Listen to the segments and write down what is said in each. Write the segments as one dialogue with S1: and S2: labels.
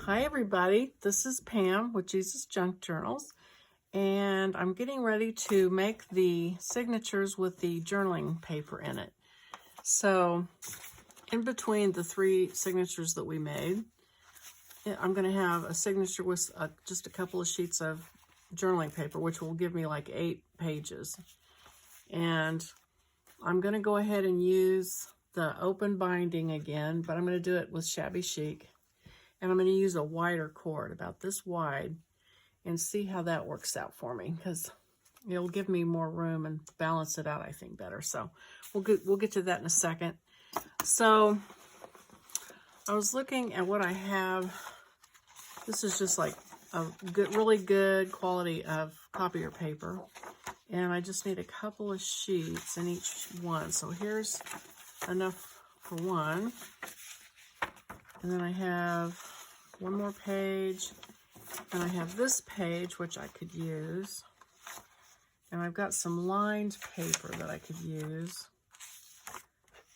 S1: Hi everybody, this is Pam with Jesus Junk Journals, and I'm getting ready to make the signatures with the journaling paper in it. So in between the 3 signatures that we made, I'm going to have a signature with just a couple of sheets of journaling paper, which will give me like 8 pages. And I'm going to go ahead and use the open binding again, but I'm going to do it with Shabby Chic. And I'm going to use a wider cord, about this wide, and see how that works out for me, because it'll give me more room and balance it out, I think, better. So we'll get to that in a second. So I was looking at what I have. This is just like a really good quality of copier paper. And I just need a couple of sheets in each one. So here's enough for one. And then I have one more page, and I have this page, which I could use. And I've got some lined paper that I could use.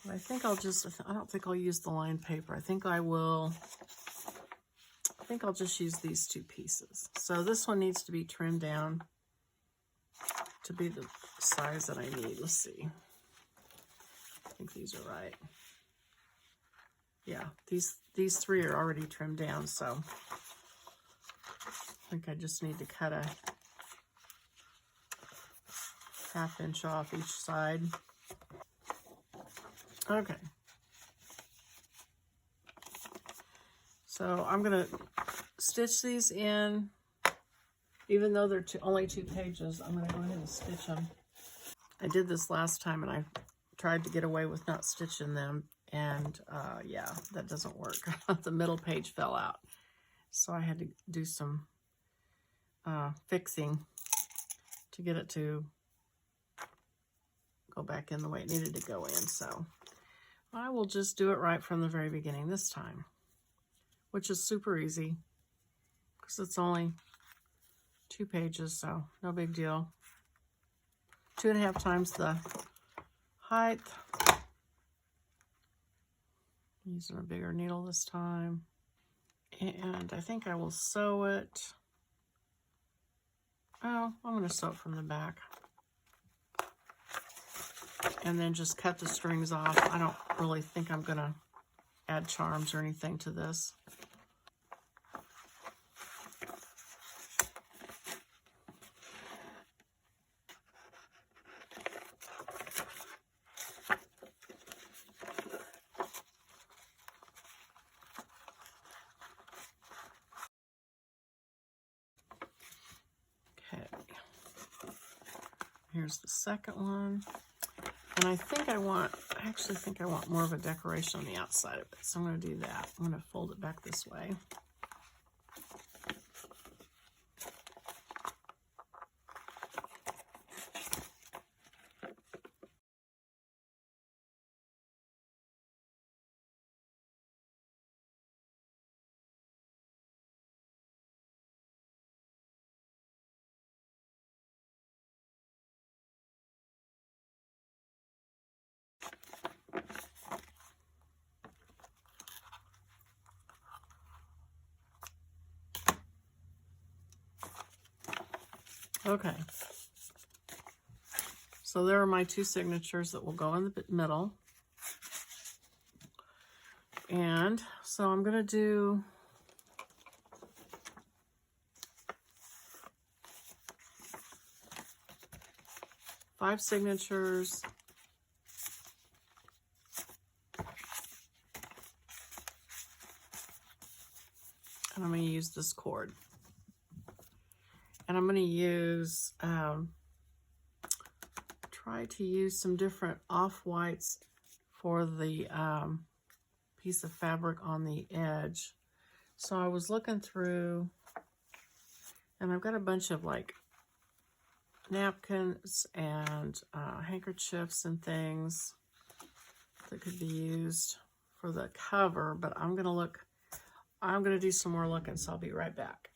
S1: But I think I don't think I'll use the lined paper. I think I'll just use these 2 pieces. So this one needs to be trimmed down to be the size that I need. Let's see. I think these are right. Yeah, these 3 are already trimmed down, so I think I just need to cut a ½ inch off each side. Okay. So I'm going to stitch these in. Even though they're only 2 pages, I'm going to go ahead and stitch them. I did this last time, and I tried to get away with not stitching them. And yeah, that doesn't work. The middle page fell out. So I had to do some fixing to get it to go back in the way it needed to go in. So I will just do it right from the very beginning this time, which is super easy because it's only 2 pages, so no big deal. 2.5 times the height. Using a bigger needle this time. And I think I will sew it. Oh, I'm going to sew it from the back. And then just cut the strings off. I don't really think I'm going to add charms or anything to this. Okay. Here's the second one. And I actually think I want more of a decoration on the outside of it. So I'm going to do that. I'm going to fold it back this way. Okay. So there are my 2 signatures that will go in the middle. And so I'm going to do five signatures. And I'm going to use this cord. And I'm going to use, try to use some different off-whites for the piece of fabric on the edge. So I was looking through, and I've got a bunch of like napkins and handkerchiefs and things that could be used for the cover, but I'm going to do some more looking, so I'll be right back.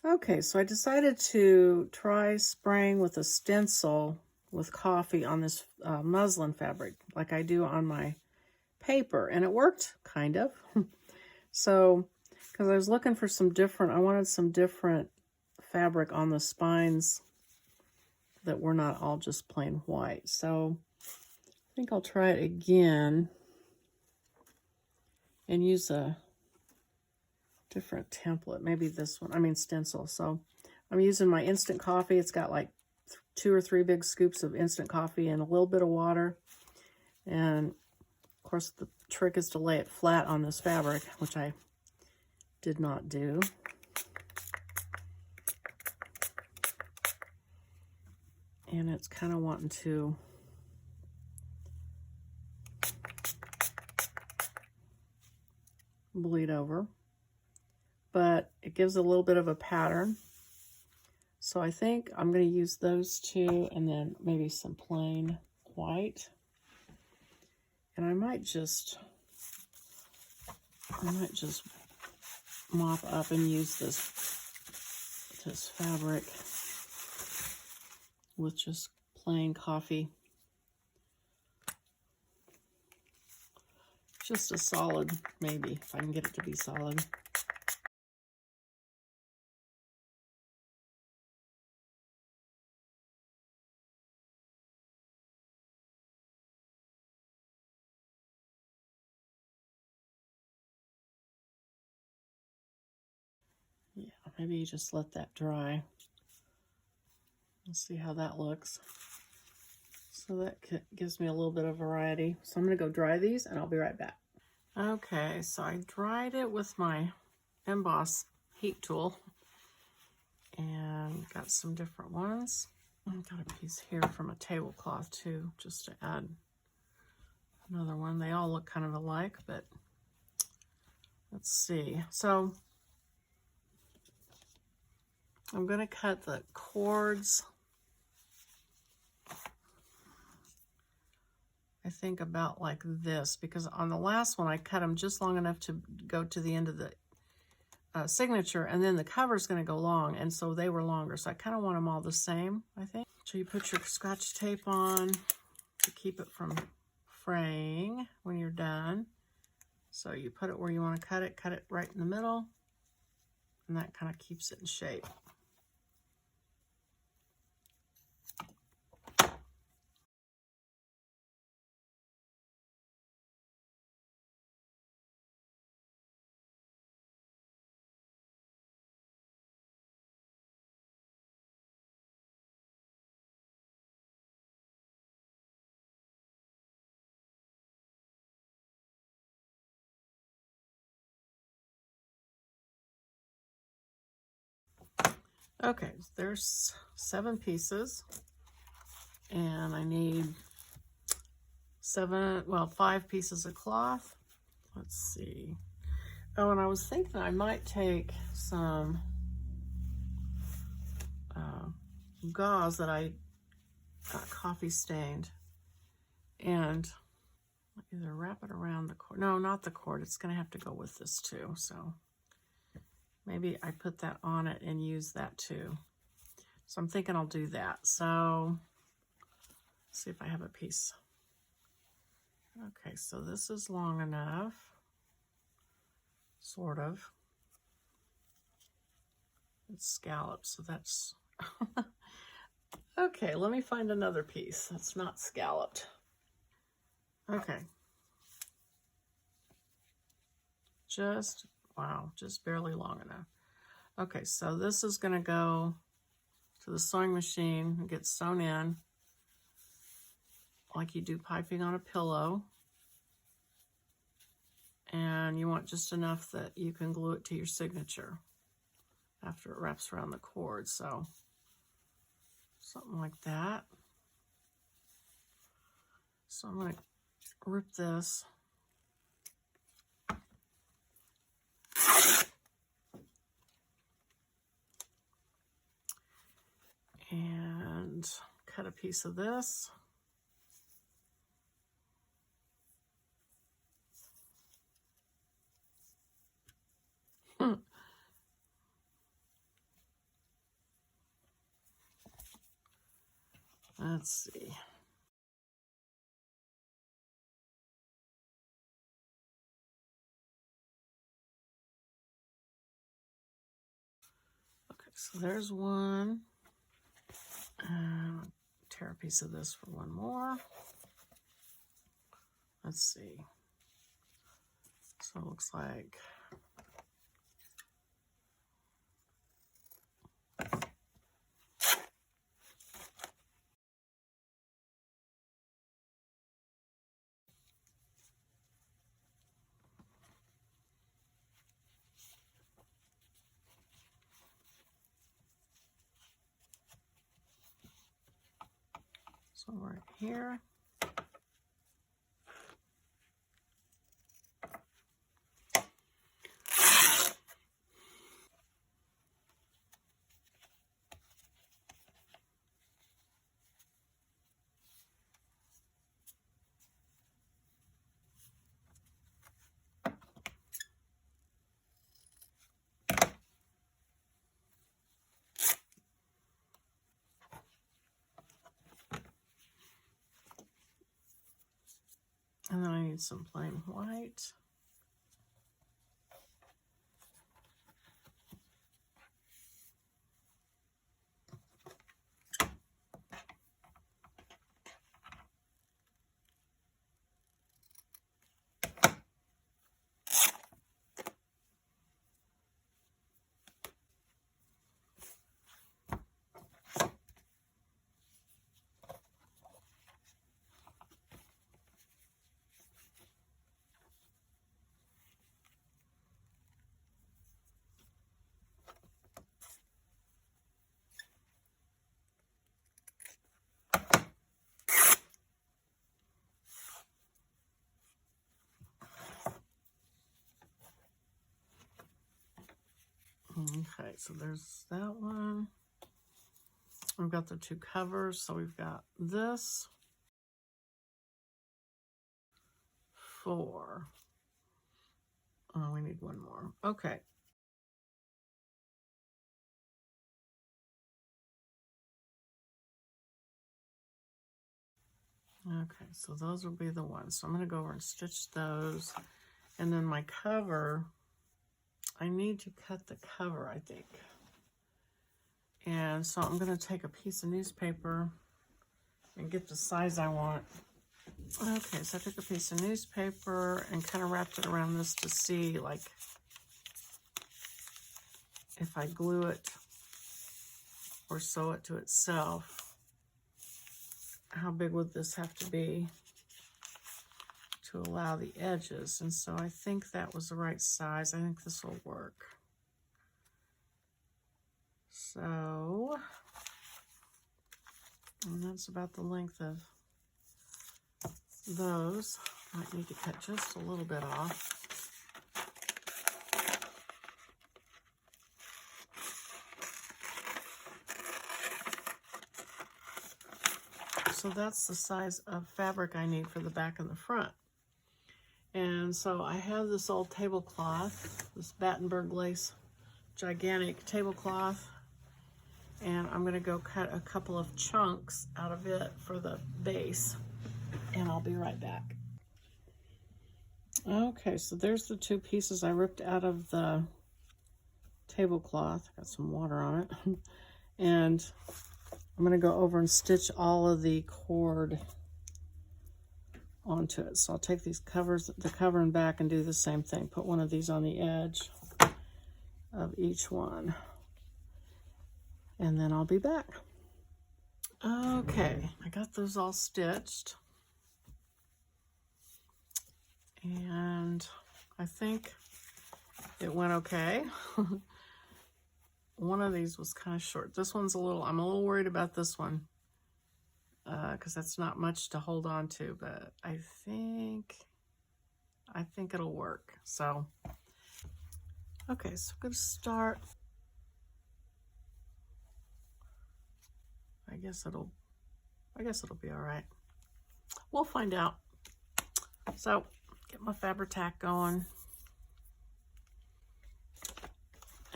S1: Okay, so I decided to try spraying with a stencil with coffee on this muslin fabric like I do on my paper, and it worked kind of. So because I was looking for some different, I wanted some different fabric on the spines that were not all just plain white. So I think I'll try it again and use a different template. Maybe this one, I mean stencil. So I'm using my instant coffee. It's got like 2 or 3 big scoops of instant coffee and a little bit of water. And of course the trick is to lay it flat on this fabric, which I did not do. And it's kind of wanting to bleed over, but it gives a little bit of a pattern. So I think I'm going to use those two and then maybe some plain white. And I might just mop up and use this fabric with just plain coffee. Just a solid, maybe, if I can get it to be solid. Yeah, maybe you just let that dry. Let's see how that looks. So that gives me a little bit of variety. So I'm going to go dry these and I'll be right back. Okay, so I dried it with my emboss heat tool and got some different ones. I've got a piece here from a tablecloth too, just to add another one. They all look kind of alike, but let's see. So I'm going to cut the cords, I think about like this, because on the last one I cut them just long enough to go to the end of the signature, and then the cover is going to go long, and so they were longer. So I kind of want them all the same, I think. So you put your scotch tape on to keep it from fraying when you're done. So you put it where you want to cut it right in the middle, and that kind of keeps it in shape. Okay, there's 7 pieces, and I need 5 pieces of cloth. Let's see. Oh, and I was thinking I might take some gauze that I got coffee stained and either wrap it around the cord. No, not the cord. It's going to have to go with this too. So maybe I put that on it and use that too. So I'm thinking I'll do that. So let's see if I have a piece. Okay, so this is long enough, sort of. It's scalloped, so that's... Okay, let me find another piece that's not scalloped. Okay. Wow, just barely long enough. Okay, so this is going to go to the sewing machine and get sewn in like you do piping on a pillow. And you want just enough that you can glue it to your signature after it wraps around the cord. So something like that. So I'm going to rip this. And cut a piece of this. Let's see. so there's one. Tear a piece of this for one more. Let's see. So it looks like so right here. And then I need some plain white. Okay, so there's that one. We've got the two covers, so we've got this. 4. Oh, we need one more. Okay. Okay, so those will be the ones. So I'm going to go over and stitch those. And then my cover, I need to cut the cover, I think. And so I'm going to take a piece of newspaper and get the size I want. Okay, so I took a piece of newspaper and kind of wrapped it around this to see, like, if I glue it or sew it to itself, how big would this have to be to allow the edges? And so I think that was the right size. I think this will work. So, and that's about the length of those. Might need to cut just a little bit off. So that's the size of fabric I need for the back and the front. And so I have this old tablecloth, this Battenberg lace, gigantic tablecloth, and I'm gonna go cut a couple of chunks out of it for the base, and I'll be right back. Okay, so there's the two pieces I ripped out of the tablecloth. Got some water on it. And I'm gonna go over and stitch all of the cord onto it. So I'll take these covers, the cover and back, and do the same thing. Put one of these on the edge of each one. And then I'll be back. Okay, I got those all stitched. And I think it went okay. One of these was kind of short. This one's I'm a little worried about this one because that's not much to hold on to, but I think it'll work. So, okay, so I'm gonna start. I guess it'll be all right. We'll find out. So, get my Fabri-Tac going.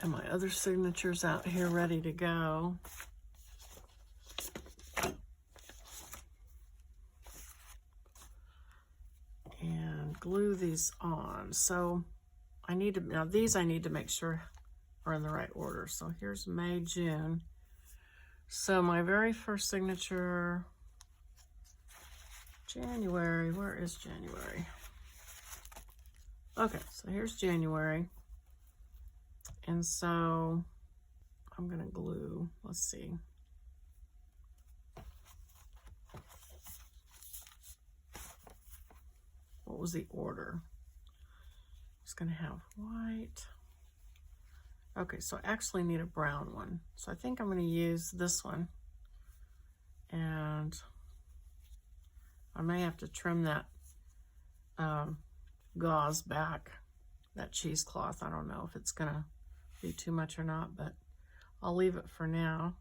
S1: And my other signatures out here ready to go. And glue these on. So I need to, now these I need to make sure are in the right order. So here's May, June. So my very first signature, January, where is January? Okay, so here's January. And so I'm gonna glue, let's see. What was the order? It's gonna have white. Okay, so I actually need a brown one. So I think I'm gonna use this one. And I may have to trim that gauze back, that cheesecloth. I don't know if it's gonna be too much or not, but I'll leave it for now.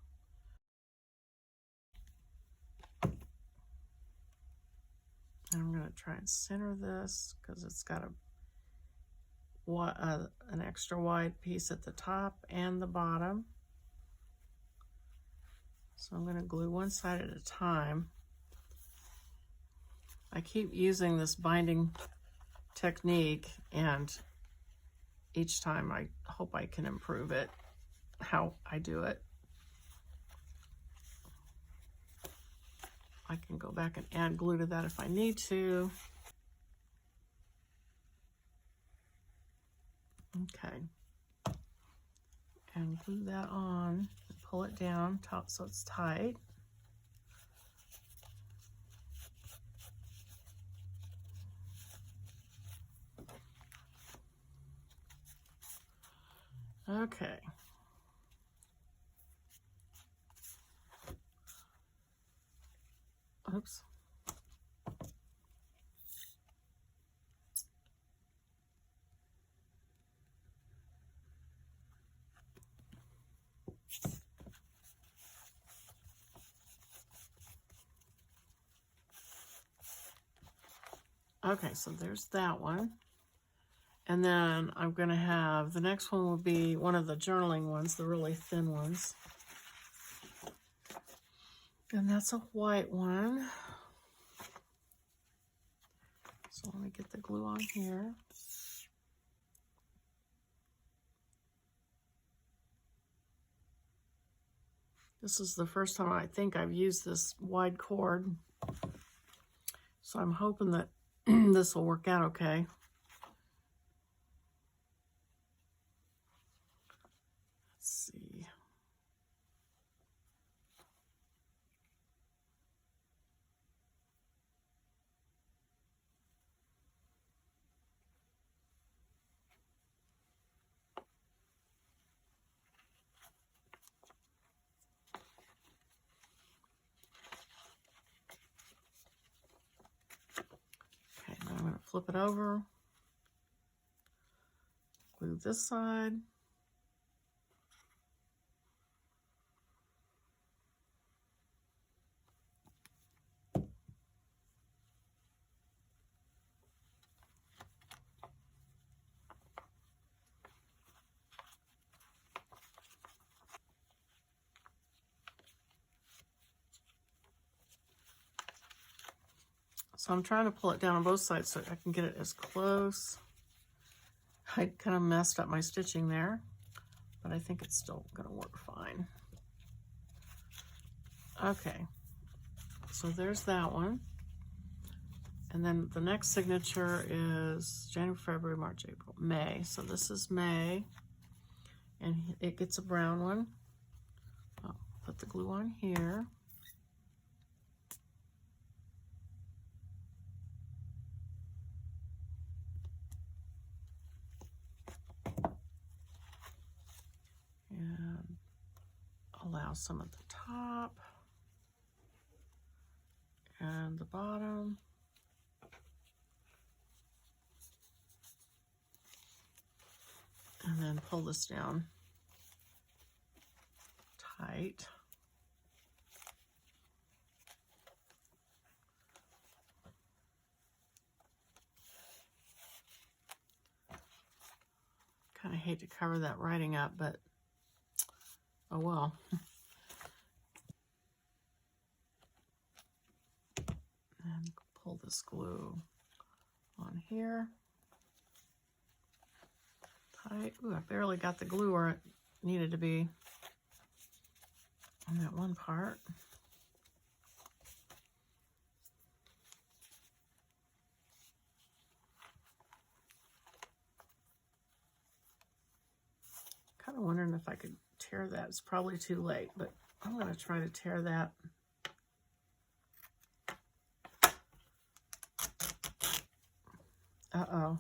S1: And I'm gonna try and center this because it's got an extra wide piece at the top and the bottom. So I'm gonna glue one side at a time. I keep using this binding technique, and each time I hope I can improve it, how I do it. I can go back and add glue to that if I need to. Okay. And glue that on and pull it down top so it's tight. Okay. Oops. Okay, so there's that one. And then I'm going to have, the next one will be one of the journaling ones, the really thin ones. And that's a white one. So let me get the glue on here. This is the first time I think I've used this wide cord. So I'm hoping that this will work out okay. Let's see. Okay, now I'm going to flip it over. Glue this side. So I'm trying to pull it down on both sides so I can get it as close. I kind of messed up my stitching there, but I think it's still going to work fine. Okay, so there's that one. And then the next signature is January, February, March, April, May. So this is May, and it gets a brown one. I'll put the glue on here. And allow some at the top and the bottom. And then pull this down tight. Kind of hate to cover that writing up, but oh well. And pull this glue on here. tight. Ooh, I barely got the glue where it needed to be on that one part. Kind of wondering if I could tear that. It's probably too late, but I'm going to try to tear that. Uh-oh.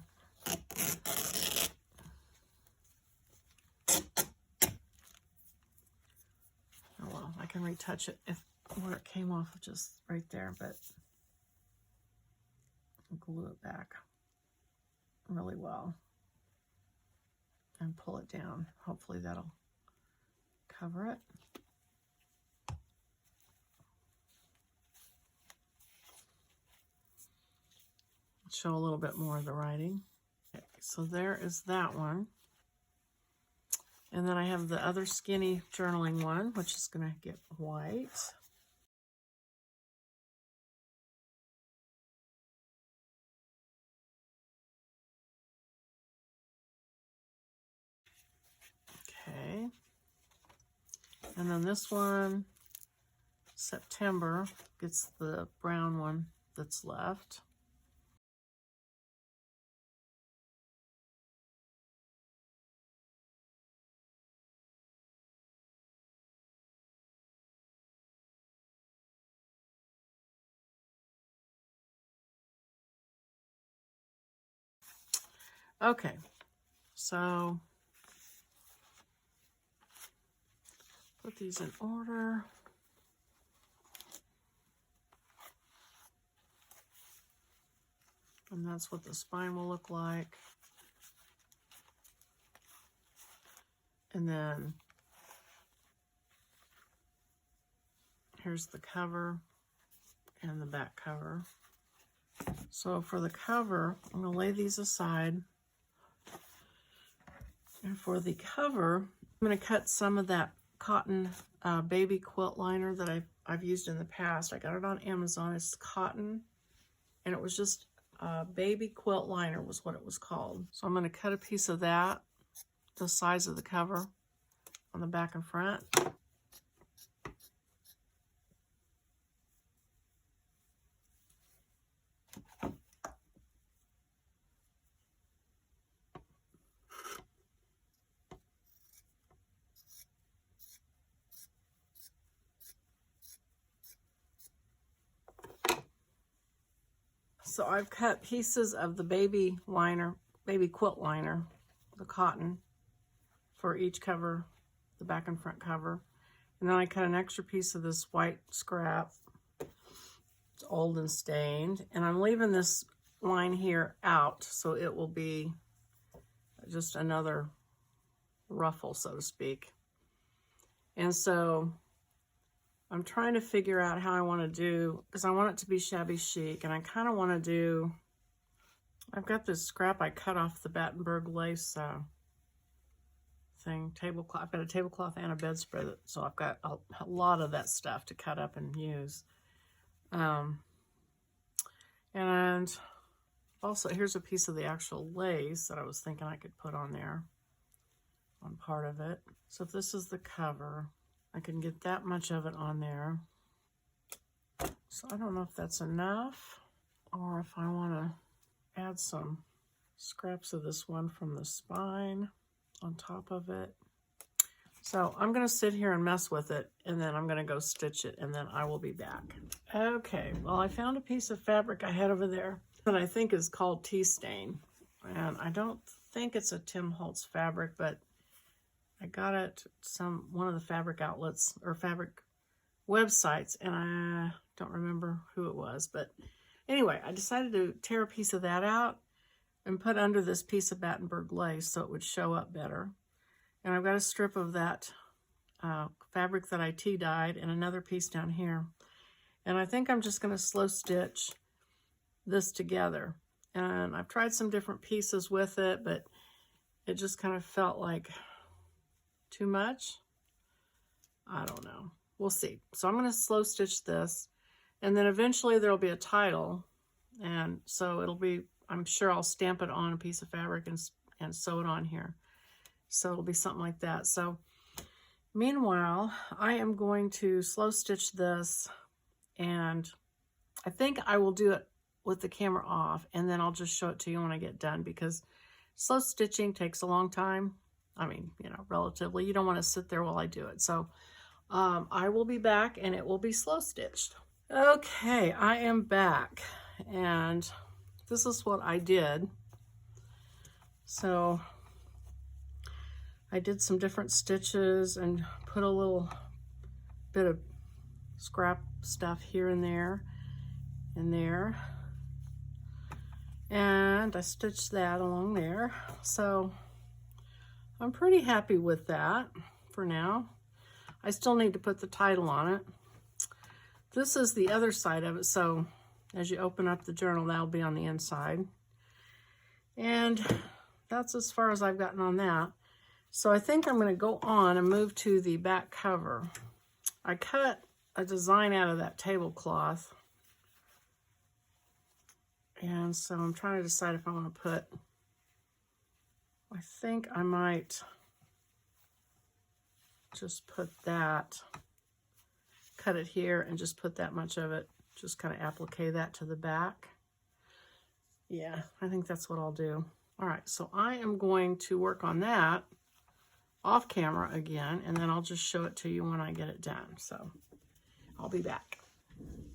S1: Oh well, I can retouch it if where it came off just right there, but I'll glue it back really well and pull it down. Hopefully that'll cover it. Show a little bit more of the writing. Okay, so there is that one. And then I have the other skinny journaling one, which is going to get white. Okay. And then this one, September, gets the brown one that's left. Okay, so put these in order. And that's what the spine will look like. And then here's the cover and the back cover. So for the cover, I'm going to lay these aside. And for the cover, I'm going to cut some of that cotton baby quilt liner that I've used in the past. I got it on Amazon. It's cotton, and it was just baby quilt liner was what it was called. So I'm going to cut a piece of that, the size of the cover on the back and front. So I've cut pieces of the baby liner, baby quilt liner, the cotton, for each cover, the back and front cover. And then I cut an extra piece of this white scrap. It's old and stained. And I'm leaving this line here out, so it will be just another ruffle, so to speak. And so I'm trying to figure out how I want to do, because I want it to be shabby chic, and I kind of want to do, I've got this scrap I cut off the Battenberg lace thing, tablecloth. I've got a tablecloth and a bedspread, so I've got a lot of that stuff to cut up and use. And also, here's a piece of the actual lace that I was thinking I could put on there, on part of it. So if this is the cover, I can get that much of it on there. So I don't know if that's enough, or if I want to add some scraps of this one from the spine on top of it. So I'm going to sit here and mess with it, and then I'm going to go stitch it, and then I will be back. Okay, well, I found a piece of fabric I had over there that I think is called Tea Stain. And I don't think it's a Tim Holtz fabric, but I got it one of the fabric outlets or fabric websites, and I don't remember who it was. But anyway, I decided to tear a piece of that out and put under this piece of Battenberg lace so it would show up better. And I've got a strip of that fabric that I tea dyed and another piece down here. And I think I'm just going to slow stitch this together. And I've tried some different pieces with it, but it just kind of felt like too much. I don't know. We'll see. So I'm going to slow stitch this, and then eventually there'll be a title, and so it'll be, I'm sure I'll stamp it on a piece of fabric and sew it on here. So it'll be something like that. So meanwhile, I am going to slow stitch this, and I think I will do it with the camera off, and then I'll just show it to you when I get done, because slow stitching takes a long time. I mean, you know, relatively. You don't want to sit there while I do it. So I will be back, and it will be slow stitched. Okay, I am back, and this is what I did. So I did some different stitches and put a little bit of scrap stuff here and there and there. And I stitched that along there. So I'm pretty happy with that for now. I still need to put the title on it. This is the other side of it. So as you open up the journal, that'll be on the inside. And that's as far as I've gotten on that. So I think I'm going to go on and move to the back cover. I cut a design out of that tablecloth. And so I'm trying to decide if I want to put, I think I might just put that, cut it here and just put that much of it, just kind of applique that to the back. Yeah, I think that's what I'll do. All right, so I am going to work on that off camera again, and then I'll just show it to you when I get it done. So I'll be back.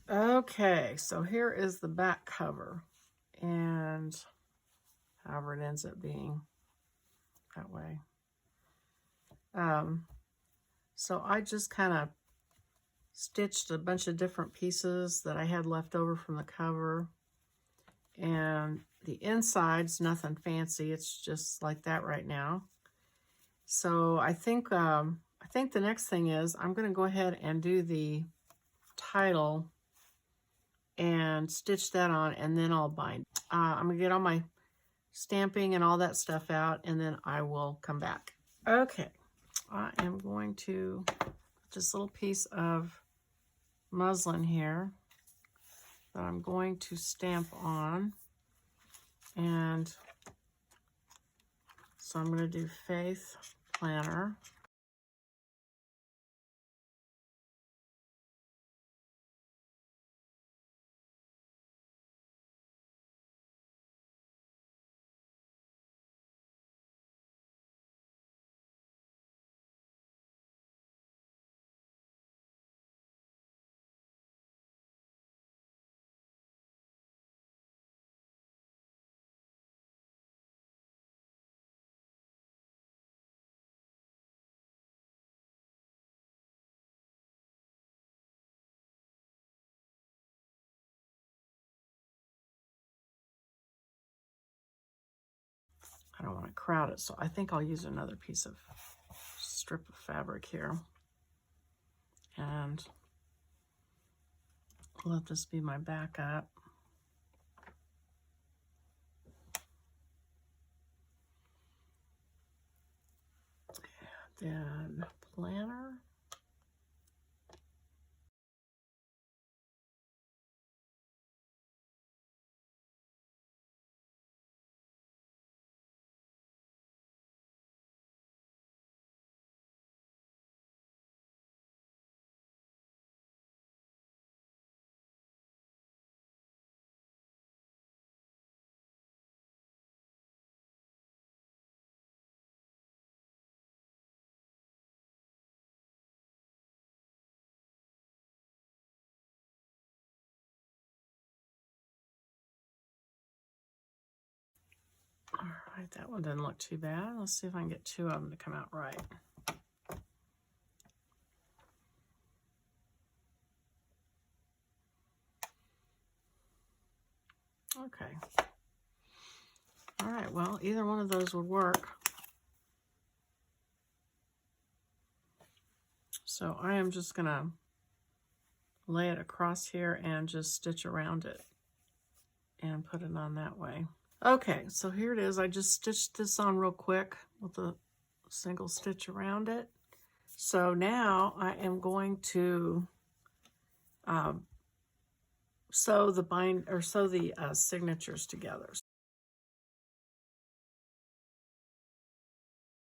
S1: Okay, so here is the back cover, and however it ends up being that way. So I just kind of stitched a bunch of different pieces that I had left over from the cover, and the inside's nothing fancy. It's just like that right now. So I think the next thing is I'm going to go ahead and do the title and stitch that on, and then I'll bind. I'm going to get all my stamping and all that stuff out, and then I will come back. Okay, I am going to put this little piece of muslin here that I'm going to stamp on, and so I'm going to do Faith Planner. I don't want to crowd it, so I think I'll use another piece of strip of fabric here. And let this be my backup. Then planner. All right, that one didn't look too bad. Let's see if I can get two of them to come out right. Okay. All right, well, either one of those would work. So I am just going to lay it across here and just stitch around it and put it on that way. Okay, so here it is. I just stitched this on real quick with a single stitch around it. So now I am going to sew the signatures together.